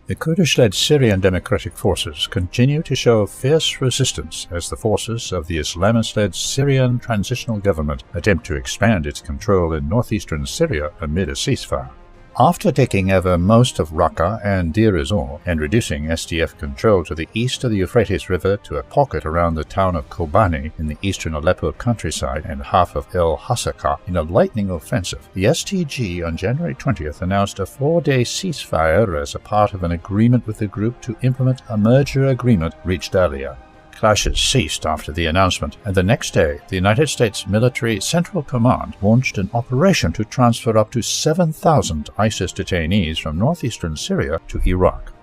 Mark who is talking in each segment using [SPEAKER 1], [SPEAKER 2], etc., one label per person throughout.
[SPEAKER 1] The Kurdish-led Syrian Democratic Forces continue to show fierce resistance as the forces of the Islamist-led Syrian Transitional Government attempt to expand its control in northeastern Syria amid a ceasefire. After taking over most of Raqqa and Deir ez-Zor and reducing SDF control to the east of the Euphrates River to a pocket around the town of Kobani in the eastern Aleppo countryside and half of El Hasaka in a lightning offensive, the STG on January 20th announced a 4-day ceasefire as a part of an agreement with the group to implement a merger agreement reached earlier. Clashes ceased after the announcement, and the next day, the United States Military Central Command launched an operation to transfer up to 7,000 ISIS detainees from northeastern Syria to Iraq.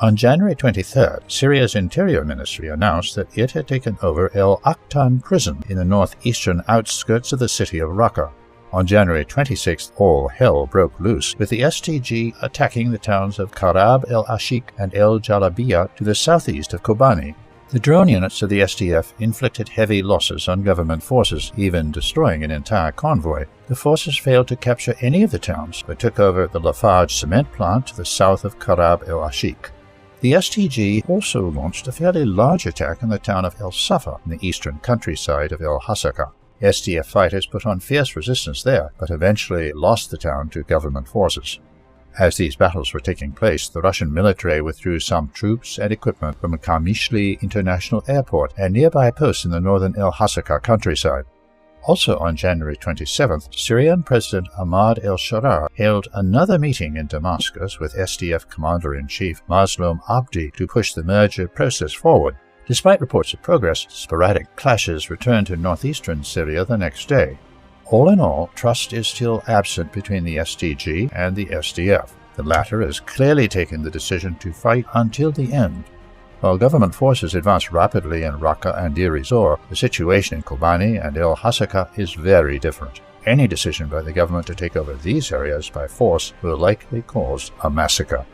[SPEAKER 1] On January 23rd, Syria's Interior Ministry announced that it had taken over El Aktan prison in the northeastern outskirts of the city of Raqqa. On January 26th, all hell broke loose, with the STG attacking the towns of Karab el-Ashik and El Jalabiya to the southeast of Kobani. The drone units of the SDF inflicted heavy losses on government forces, even destroying an entire convoy. The forces failed to capture any of the towns, but took over the Lafarge cement plant to the south of Karab el-Ashik. The STG also launched a fairly large attack on the town of El Safa in the eastern countryside of El Hasaka. SDF fighters put on fierce resistance there, but eventually lost the town to government forces. As these battles were taking place, the Russian military withdrew some troops and equipment from Kamishli International Airport and nearby posts in the northern El Hasaka countryside. Also on January 27th, Syrian President Ahmad el-Sharaa held another meeting in Damascus with SDF Commander-in-Chief Mazloum Abdi to push the merger process forward. Despite reports of progress, sporadic clashes returned to northeastern Syria the next day. All in all, trust is still absent between the STG and the SDF. The latter has clearly taken the decision to fight until the end. While government forces advance rapidly in Raqqa and Deir ez-Zor, the situation in Kobani and El Hasaka is very different. Any decision by the government to take over these areas by force will likely cause a massacre.